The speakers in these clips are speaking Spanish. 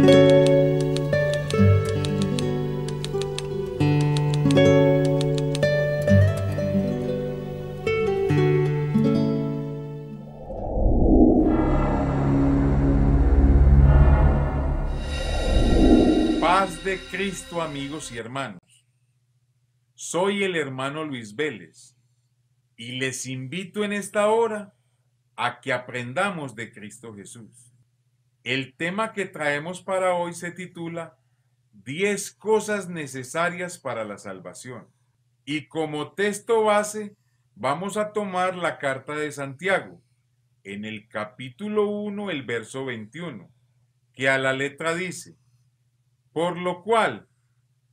Paz de Cristo, amigos y hermanos. Soy el hermano Luis Vélez y les invito en esta hora a que aprendamos de Cristo Jesús. El tema que traemos para hoy se titula 10 cosas necesarias para la salvación. Y como texto base vamos a tomar la carta de Santiago en el capítulo 1, el verso 21, que a la letra dice: por lo cual,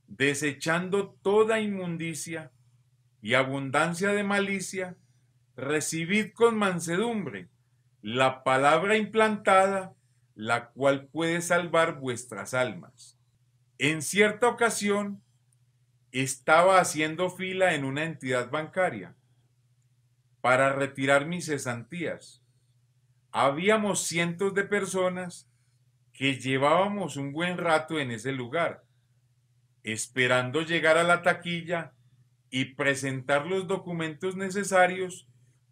desechando toda inmundicia y abundancia de malicia, recibid con mansedumbre la palabra implantada, la cual puede salvar vuestras almas. En cierta ocasión, estaba haciendo fila en una entidad bancaria para retirar mis cesantías. Habíamos cientos de personas que llevábamos un buen rato en ese lugar, esperando llegar a la taquilla y presentar los documentos necesarios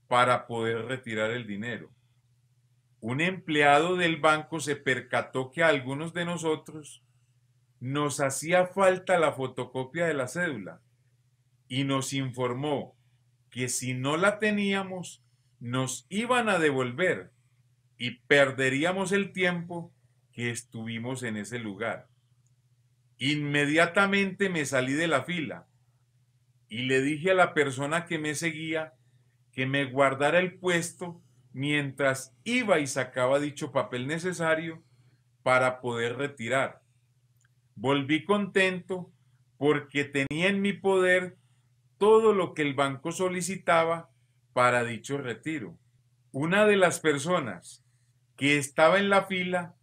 para poder retirar el dinero. Un empleado del banco se percató que a algunos de nosotros nos hacía falta la fotocopia de la cédula y nos informó que si no la teníamos nos iban a devolver y perderíamos el tiempo que estuvimos en ese lugar. Inmediatamente me salí de la fila y le dije a la persona que me seguía que me guardara el puesto mientras iba y sacaba dicho papel necesario para poder retirar. Volví contento porque tenía en mi poder todo lo que el banco solicitaba para dicho retiro. Una de las personas que estaba en la fila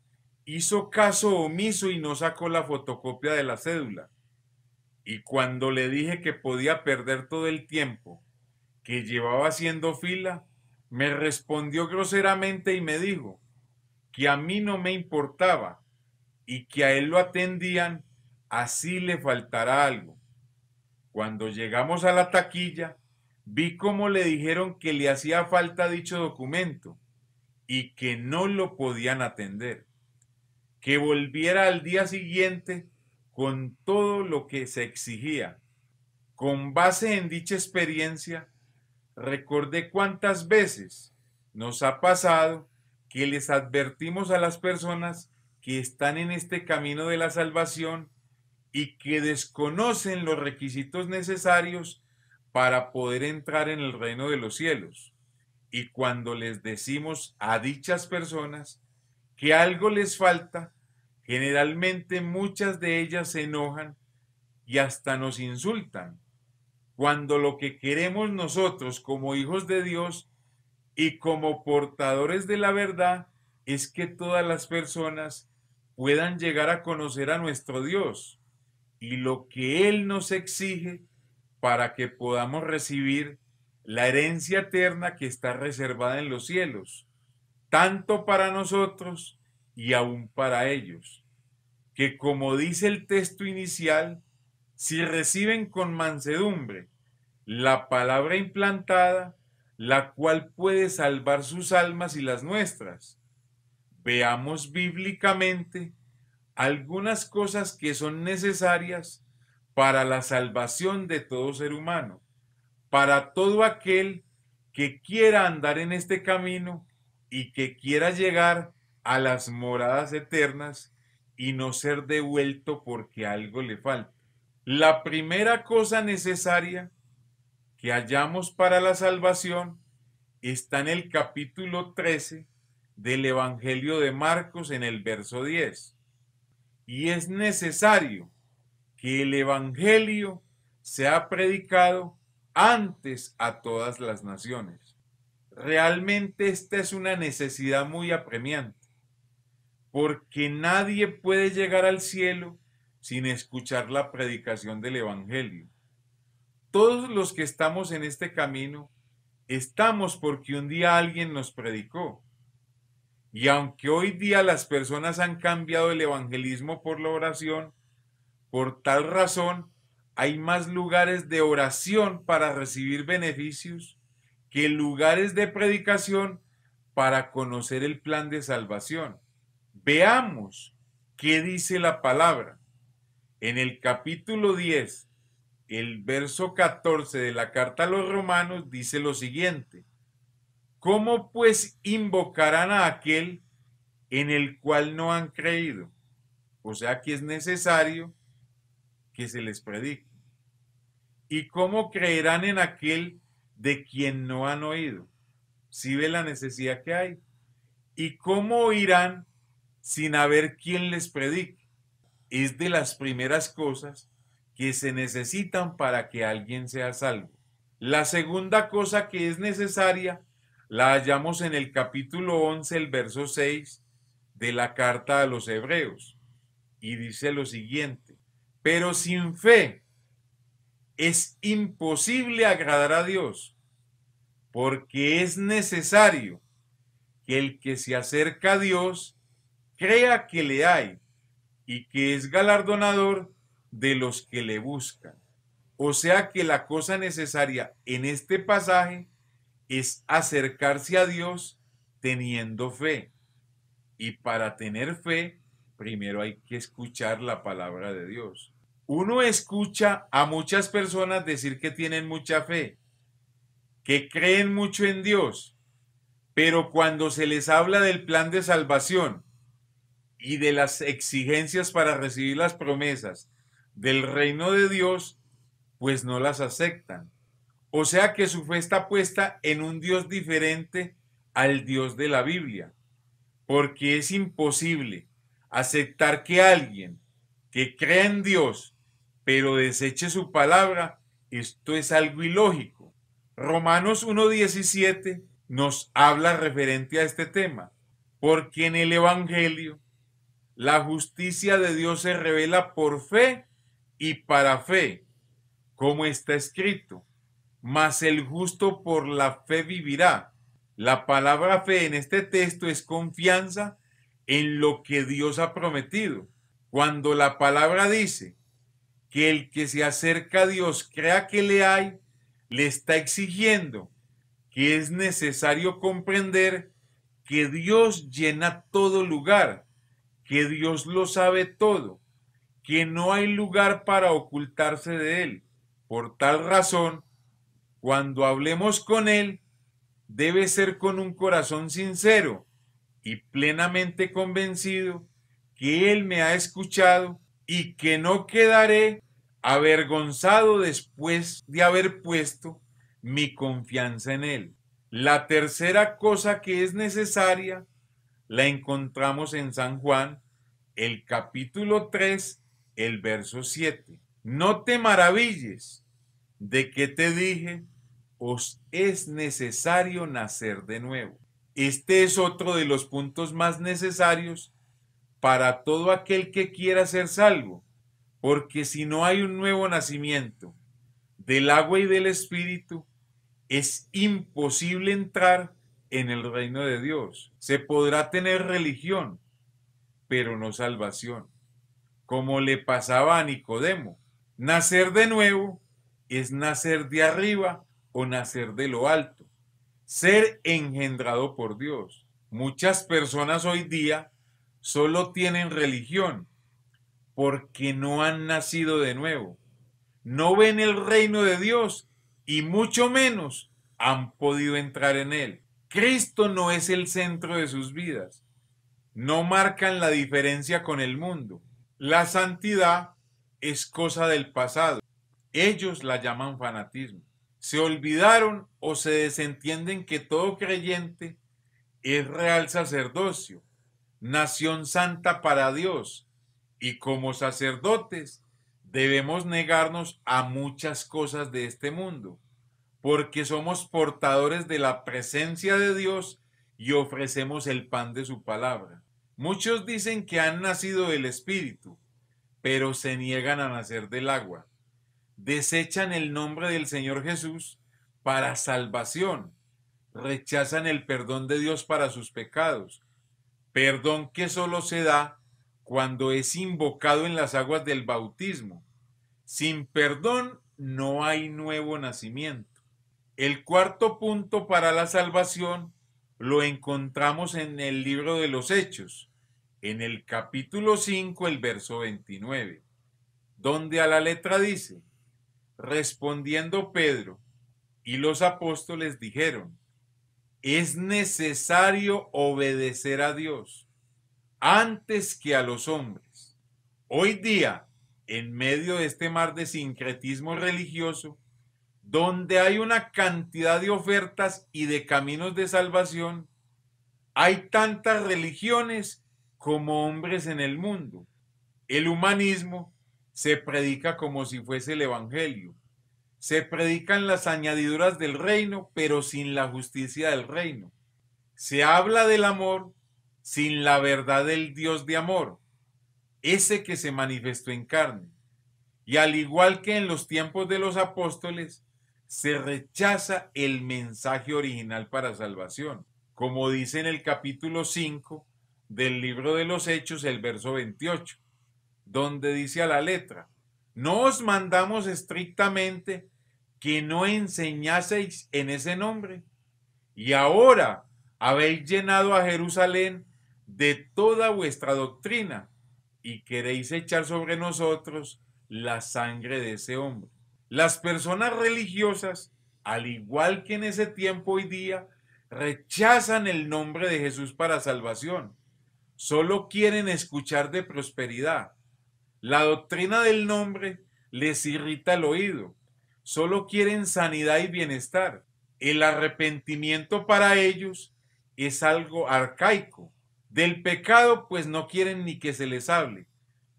hizo caso omiso y no sacó la fotocopia de la cédula. Y cuando le dije que podía perder todo el tiempo que llevaba haciendo fila, me respondió groseramente y me dijo que a mí no me importaba y que a él lo atendían así le faltara algo. Cuando llegamos a la taquilla, vi cómo le dijeron que le hacía falta dicho documento y que no lo podían atender, que volviera al día siguiente con todo lo que se exigía. Con base en dicha experiencia, recordé cuántas veces nos ha pasado que les advertimos a las personas que están en este camino de la salvación y que desconocen los requisitos necesarios para poder entrar en el reino de los cielos. Y cuando les decimos a dichas personas que algo les falta, generalmente muchas de ellas se enojan y hasta nos insultan, cuando lo que queremos nosotros como hijos de Dios y como portadores de la verdad es que todas las personas puedan llegar a conocer a nuestro Dios y lo que Él nos exige para que podamos recibir la herencia eterna que está reservada en los cielos, tanto para nosotros y aún para ellos, que como dice el texto inicial, si reciben con mansedumbre la palabra implantada, la cual puede salvar sus almas y las nuestras. Veamos bíblicamente algunas cosas que son necesarias para la salvación de todo ser humano, para todo aquel que quiera andar en este camino y que quiera llegar a las moradas eternas y no ser devuelto porque algo le falta. La primera cosa necesaria que hallamos para la salvación está en el capítulo 13 del Evangelio de Marcos en el verso 10. Y es necesario que el Evangelio sea predicado antes a todas las naciones. Realmente esta es una necesidad muy apremiante, porque nadie puede llegar al cielo sin escuchar la predicación del Evangelio. Todos los que estamos en este camino estamos porque un día alguien nos predicó. Y aunque hoy día las personas han cambiado el evangelismo por la oración, por tal razón hay más lugares de oración para recibir beneficios que lugares de predicación para conocer el plan de salvación. Veamos qué dice la palabra. En el capítulo 10, el verso 14 de la carta a los romanos dice lo siguiente: ¿cómo pues invocarán a aquel en el cual no han creído? O sea que es necesario que se les predique. ¿Y cómo creerán en aquel de quien no han oído? ¿Sí ve la necesidad que hay? ¿Y cómo oirán sin haber quien les predique? Es de las primeras cosas que se necesitan para que alguien sea salvo. La segunda cosa que es necesaria la hallamos en el capítulo 11, el verso 6 de la carta a los Hebreos. Y dice lo siguiente: pero sin fe es imposible agradar a Dios, porque es necesario que el que se acerca a Dios crea que le hay y que es galardonador de los que le buscan. O sea que la cosa necesaria en este pasaje es acercarse a Dios teniendo fe. Y para tener fe, primero hay que escuchar la palabra de Dios. Uno escucha a muchas personas decir que tienen mucha fe, que creen mucho en Dios, pero cuando se les habla del plan de salvación y de las exigencias para recibir las promesas del reino de Dios, pues no las aceptan. O sea que su fe está puesta en un Dios diferente al Dios de la Biblia, porque es imposible aceptar que alguien que crea en Dios, pero deseche su palabra. Esto es algo ilógico. Romanos 1:17 nos habla referente a este tema, porque en el Evangelio la justicia de Dios se revela por fe y para fe, como está escrito: mas el justo por la fe vivirá. La palabra fe en este texto es confianza en lo que Dios ha prometido. Cuando la palabra dice que el que se acerca a Dios crea que le hay, le está exigiendo que es necesario comprender que Dios llena todo lugar, que Dios lo sabe todo, que no hay lugar para ocultarse de Él. Por tal razón, cuando hablemos con Él, debe ser con un corazón sincero y plenamente convencido que Él me ha escuchado y que no quedaré avergonzado después de haber puesto mi confianza en Él. La tercera cosa que es necesaria la encontramos en San Juan, el capítulo 3, el verso 7. No te maravilles de que te dije, os es necesario nacer de nuevo. Este es otro de los puntos más necesarios para todo aquel que quiera ser salvo, porque si no hay un nuevo nacimiento del agua y del espíritu, es imposible entrar en el reino de Dios. Se podrá tener religión, pero no salvación, como le pasaba a Nicodemo. Nacer de nuevo es nacer de arriba o nacer de lo alto, ser engendrado por Dios. Muchas personas hoy día solo tienen religión porque no han nacido de nuevo, no ven el reino de Dios y mucho menos han podido entrar en él. Cristo no es el centro de sus vidas, no marcan la diferencia con el mundo. La santidad es cosa del pasado. Ellos la llaman fanatismo. Se olvidaron o se desentienden que todo creyente es real sacerdocio, nación santa para Dios, y como sacerdotes debemos negarnos a muchas cosas de este mundo, porque somos portadores de la presencia de Dios y ofrecemos el pan de su palabra. Muchos dicen que han nacido del Espíritu, pero se niegan a nacer del agua. Desechan el nombre del Señor Jesús para salvación. Rechazan el perdón de Dios para sus pecados. perdón que solo se da cuando es invocado en las aguas del bautismo. Sin perdón no hay nuevo nacimiento. El cuarto punto para la salvación lo encontramos en el libro de los Hechos, en el capítulo 5, el verso 29, donde a la letra dice: respondiendo Pedro y los apóstoles dijeron: es necesario obedecer a Dios antes que a los hombres. Hoy día, en medio de este mar de sincretismo religioso, donde hay una cantidad de ofertas y de caminos de salvación, hay tantas religiones como hombres en el mundo. El humanismo se predica como si fuese el evangelio. Se predican las añadiduras del reino, pero sin la justicia del reino. Se habla del amor sin la verdad del Dios de amor, ese que se manifestó en carne. Y al igual que en los tiempos de los apóstoles, se rechaza el mensaje original para salvación, como dice en el capítulo 5 del libro de los Hechos, el verso 28, donde dice a la letra: no os mandamos estrictamente que no enseñaseis en ese nombre, y ahora habéis llenado a Jerusalén de toda vuestra doctrina y queréis echar sobre nosotros la sangre de ese hombre. Las personas religiosas, al igual que en ese tiempo hoy día, rechazan el nombre de Jesús para salvación. Solo quieren escuchar de prosperidad. La doctrina del nombre les irrita el oído. Solo quieren sanidad y bienestar. El arrepentimiento para ellos es algo arcaico. Del pecado, pues no quieren ni que se les hable.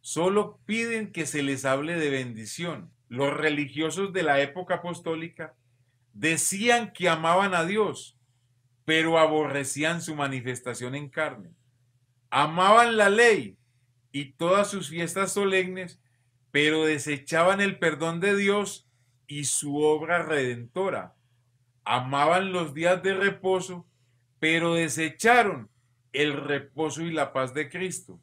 Solo piden que se les hable de bendición. Los religiosos de la época apostólica decían que amaban a Dios, pero aborrecían su manifestación en carne. Amaban la ley y todas sus fiestas solemnes, pero desechaban el perdón de Dios y su obra redentora. Amaban los días de reposo, pero desecharon el reposo y la paz de Cristo.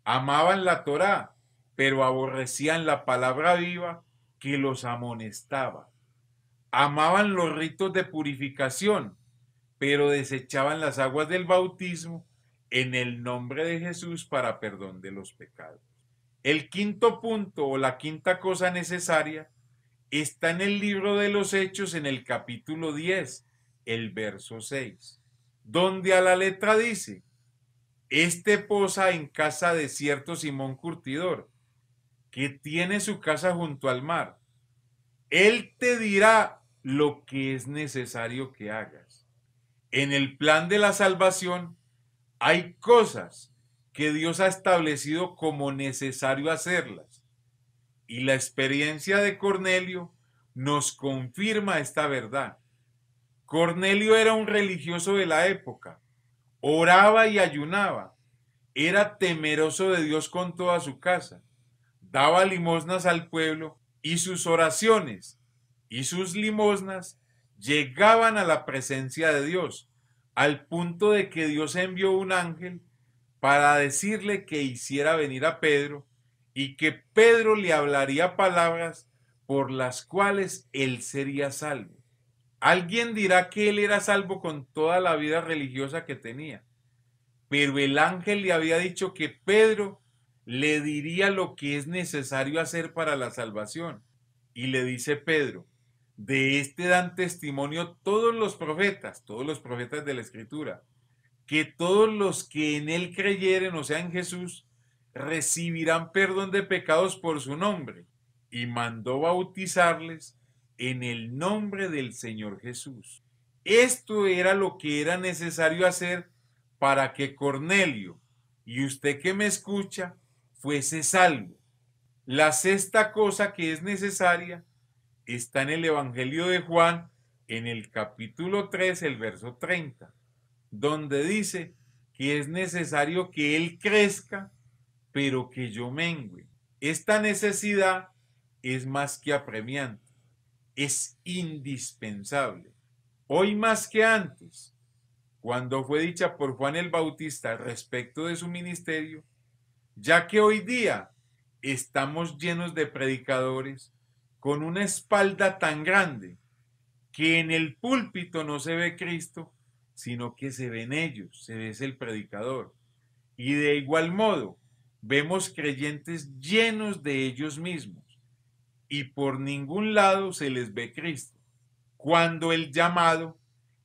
Amaban la Torá, pero aborrecían la palabra viva que los amonestaba. Amaban los ritos de purificación, pero desechaban las aguas del bautismo en el nombre de Jesús para perdón de los pecados. El quinto punto o la quinta cosa necesaria está en el libro de los Hechos, en el capítulo 10, el verso 6, donde a la letra dice: este posa en casa de cierto Simón Curtidor, que tiene su casa junto al mar. Él te dirá lo que es necesario que hagas. En el plan de la salvación hay cosas que Dios ha establecido como necesario hacerlas. Y la experiencia de Cornelio nos confirma esta verdad. Cornelio era un religioso de la época, oraba y ayunaba, era temeroso de Dios con toda su casa, daba limosnas al pueblo y sus oraciones y sus limosnas llegaban a la presencia de Dios, al punto de que Dios envió un ángel para decirle que hiciera venir a Pedro y que Pedro le hablaría palabras por las cuales él sería salvo. Alguien dirá que él era salvo con toda la vida religiosa que tenía, pero el ángel le había dicho que Pedro le diría lo que es necesario hacer para la salvación. Y le dice Pedro: de este dan testimonio todos los profetas de la Escritura, que todos los que en él creyeren, o sea, en Jesús, recibirán perdón de pecados por su nombre. Y mandó bautizarles en el nombre del Señor Jesús. Esto era lo que era necesario hacer para que Cornelio, y usted que me escucha, fuese salvo. La sexta cosa que es necesaria está en el Evangelio de Juan, en el capítulo 3, el verso 30, donde dice que es necesario que Él crezca, pero que yo mengüe. Esta necesidad es más que apremiante, es indispensable. Hoy más que antes, cuando fue dicha por Juan el Bautista respecto de su ministerio, ya que hoy día estamos llenos de predicadores con una espalda tan grande que en el púlpito no se ve Cristo, sino que se ven ellos, se ve el predicador. Y de igual modo, vemos creyentes llenos de ellos mismos y por ningún lado se les ve Cristo, cuando el llamado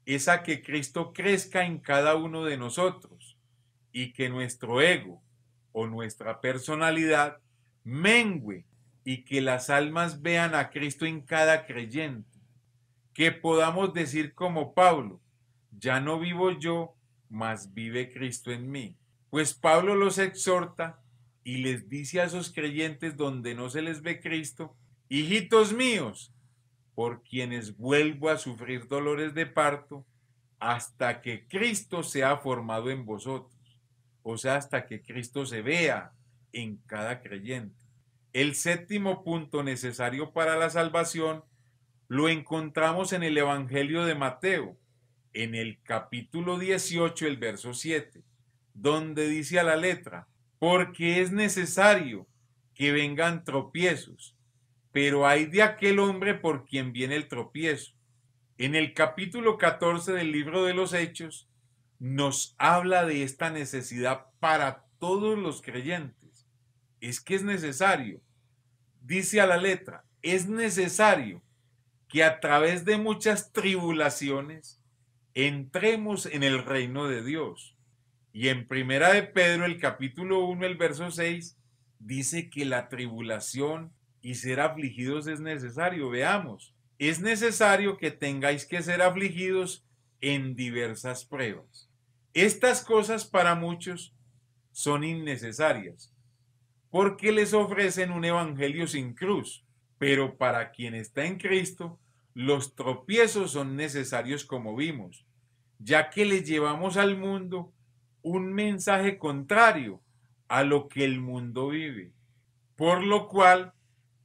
es a que Cristo crezca en cada uno de nosotros y que nuestro ego o nuestra personalidad mengüe y que las almas vean a Cristo en cada creyente, que podamos decir como Pablo, ya no vivo yo, mas vive Cristo en mí. Pues Pablo los exhorta y les dice a esos creyentes donde no se les ve Cristo, hijitos míos, por quienes vuelvo a sufrir dolores de parto, hasta que Cristo sea formado en vosotros. O sea, hasta que Cristo se vea en cada creyente. El séptimo punto necesario para la salvación lo encontramos en el Evangelio de Mateo, en el capítulo 18, el verso 7, donde dice a la letra, porque es necesario que vengan tropiezos, pero hay de aquel hombre por quien viene el tropiezo. En el capítulo 14 del libro de los Hechos, nos habla de esta necesidad para todos los creyentes. Es que es necesario, dice a la letra, es necesario que a través de muchas tribulaciones entremos en el reino de Dios. Y en Primera de Pedro, el capítulo 1, el verso 6, dice que la tribulación y ser afligidos es necesario. Veamos, es necesario que tengáis que ser afligidos en diversas pruebas. Estas cosas para muchos son innecesarias, porque les ofrecen un evangelio sin cruz, pero para quien está en Cristo, los tropiezos son necesarios como vimos, ya que le llevamos al mundo un mensaje contrario a lo que el mundo vive, por lo cual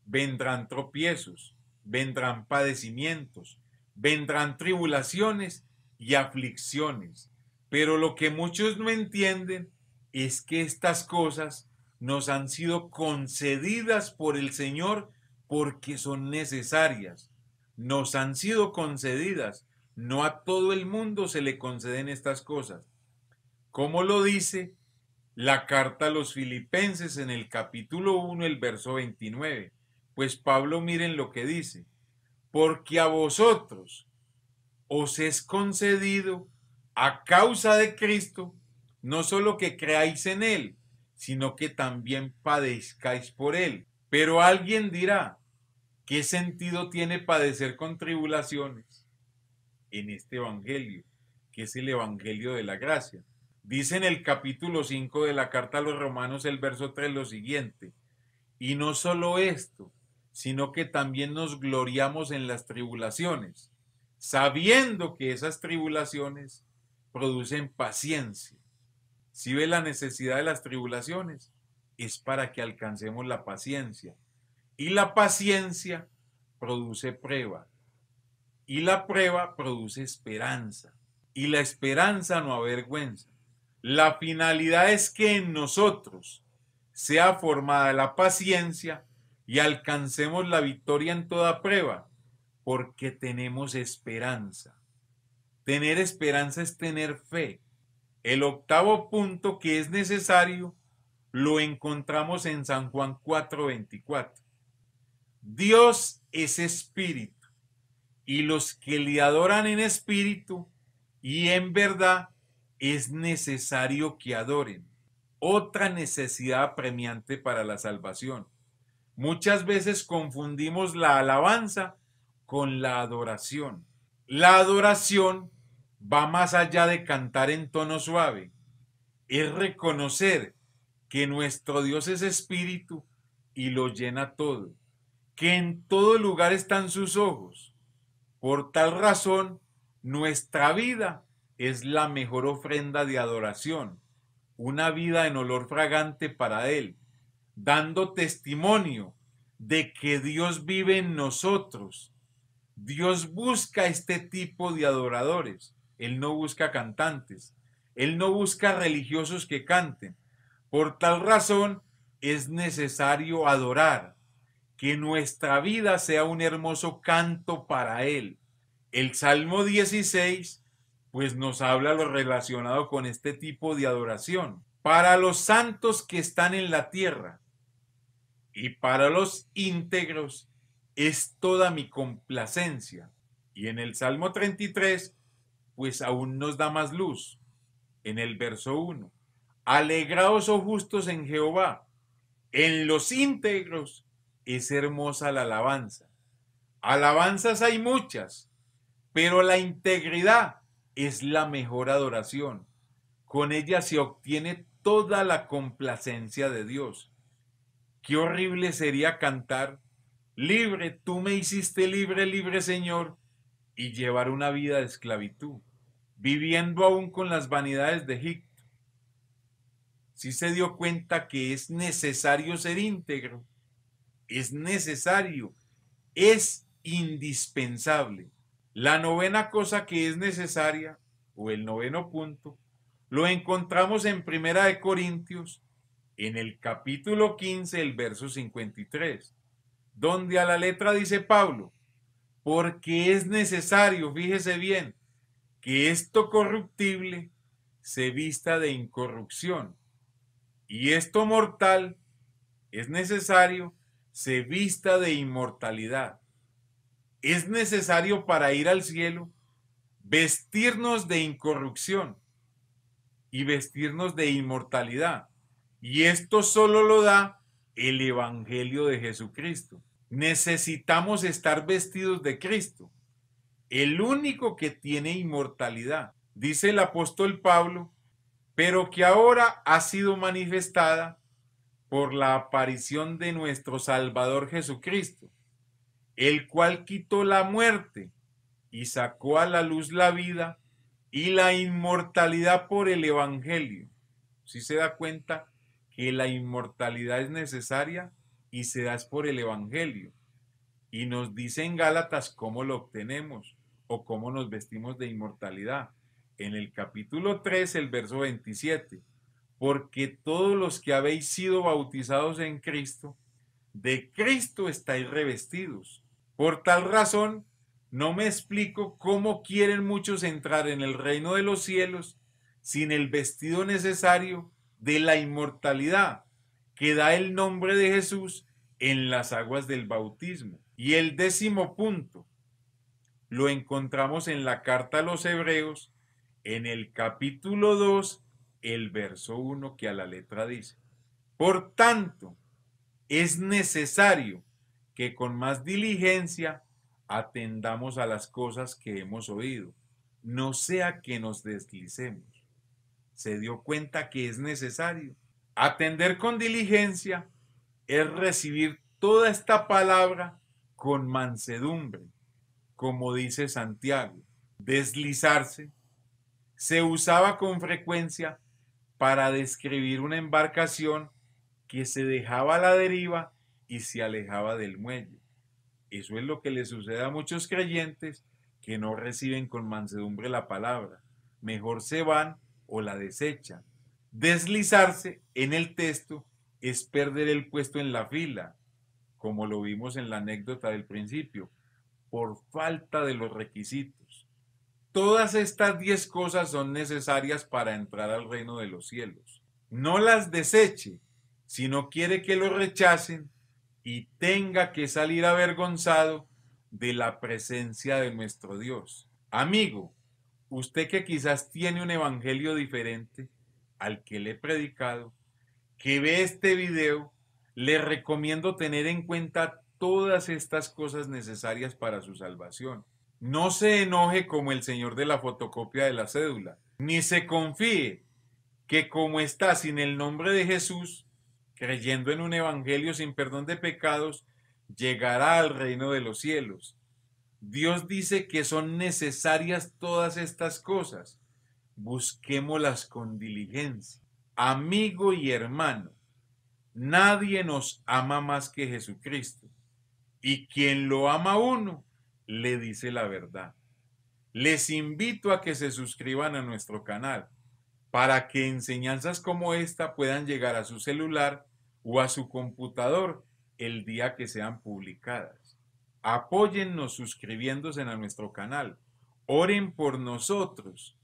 vendrán tropiezos, vendrán padecimientos, vendrán tribulaciones y aflicciones, pero lo que muchos no entienden es que estas cosas nos han sido concedidas por el Señor porque son necesarias. Nos han sido concedidas. No a todo el mundo se le conceden estas cosas. Como lo dice la carta a los Filipenses en el capítulo 1, el verso 29. Pues Pablo, miren lo que dice. Porque a vosotros os es concedido a causa de Cristo, no solo que creáis en Él, sino que también padezcáis por Él. Pero alguien dirá, ¿qué sentido tiene padecer con tribulaciones? En este evangelio, que es el evangelio de la gracia. Dice en el capítulo 5 de la carta a los Romanos, el verso 3, lo siguiente, y no solo esto, sino que también nos gloriamos en las tribulaciones, sabiendo que esas tribulaciones producen paciencia. Si ve la necesidad de las tribulaciones, es para que alcancemos la paciencia. Y la paciencia produce prueba. Y la prueba produce esperanza. Y la esperanza no avergüenza. La finalidad es que en nosotros sea formada la paciencia y alcancemos la victoria en toda prueba, porque tenemos esperanza. Tener esperanza es tener fe. El octavo punto que es necesario lo encontramos en San Juan 4:24. Dios es espíritu, y los que le adoran en espíritu y en verdad es necesario que adoren. Otra necesidad apremiante para la salvación. Muchas veces confundimos la alabanza con la adoración. La adoración va más allá de cantar en tono suave. Es reconocer que nuestro Dios es espíritu y lo llena todo, que en todo lugar están sus ojos. Por tal razón, nuestra vida es la mejor ofrenda de adoración, una vida en olor fragante para Él, dando testimonio de que Dios vive en nosotros. Dios busca este tipo de adoradores. Él no busca cantantes. Él no busca religiosos que canten. Por tal razón es necesario adorar, que nuestra vida sea un hermoso canto para Él. El Salmo 16, pues nos habla lo relacionado con este tipo de adoración. Para los santos que están en la tierra y para los íntegros es toda mi complacencia. Y en el Salmo 33, pues aún nos da más luz. En el verso 1, alegraos, oh justos, en Jehová, en los íntegros es hermosa la alabanza. Alabanzas hay muchas, pero la integridad es la mejor adoración. Con ella se obtiene toda la complacencia de Dios. Qué horrible sería cantar, libre, tú me hiciste libre, libre Señor, y llevar una vida de esclavitud, viviendo aún con las vanidades de Egipto. Si se dio cuenta que es necesario ser íntegro, es necesario, es indispensable. La novena cosa que es necesaria, o el noveno punto, lo encontramos en Primera de Corintios, en el capítulo 15, el verso 53, donde a la letra dice Pablo, porque es necesario, fíjese bien, que esto corruptible se vista de incorrupción y esto mortal es necesario se vista de inmortalidad. Es necesario para ir al cielo vestirnos de incorrupción y vestirnos de inmortalidad. Y esto solo lo da el Evangelio de Jesucristo. Necesitamos estar vestidos de Cristo, el único que tiene inmortalidad. Dice el apóstol Pablo, pero que ahora ha sido manifestada por la aparición de nuestro Salvador Jesucristo, el cual quitó la muerte y sacó a la luz la vida y la inmortalidad por el Evangelio. Si se da cuenta que la inmortalidad es necesaria y se da por el Evangelio. Y nos dice en Gálatas cómo lo obtenemos o cómo nos vestimos de inmortalidad. En el capítulo 3, el verso 27. Porque todos los que habéis sido bautizados en Cristo, de Cristo estáis revestidos. Por tal razón, no me explico cómo quieren muchos entrar en el reino de los cielos sin el vestido necesario de la inmortalidad que da el nombre de Jesús en las aguas del bautismo. Y el 10º punto lo encontramos en la carta a los Hebreos, en el capítulo 2, el verso 1, que a la letra dice: por tanto, es necesario que con más diligencia atendamos a las cosas que hemos oído, no sea que nos deslicemos. Se dio cuenta que es necesario. Atender con diligencia es recibir toda esta palabra con mansedumbre, como dice Santiago. Deslizarse se usaba con frecuencia para describir una embarcación que se dejaba a la deriva y se alejaba del muelle. Eso es lo que le sucede a muchos creyentes que no reciben con mansedumbre la palabra. Mejor se van o la desechan. Deslizarse en el texto es perder el puesto en la fila, como lo vimos en la anécdota del principio, por falta de los requisitos. Todas estas 10 cosas son necesarias para entrar al reino de los cielos. No las deseche, si no quiere que lo rechacen y tenga que salir avergonzado de la presencia de nuestro Dios. Amigo, usted que quizás tiene un evangelio diferente al que le he predicado, que ve este video, le recomiendo tener en cuenta todas estas cosas necesarias para su salvación. No se enoje como el señor de la fotocopia de la cédula, ni se confíe que como está sin el nombre de Jesús, creyendo en un evangelio sin perdón de pecados, llegará al reino de los cielos. Dios dice que son necesarias todas estas cosas. Busquémoslas con diligencia. Amigo y hermano, nadie nos ama más que Jesucristo. Y quien lo ama a uno, le dice la verdad. Les invito a que se suscriban a nuestro canal para que enseñanzas como esta puedan llegar a su celular o a su computador el día que sean publicadas. Apóyennos suscribiéndose a nuestro canal. Oren por nosotros.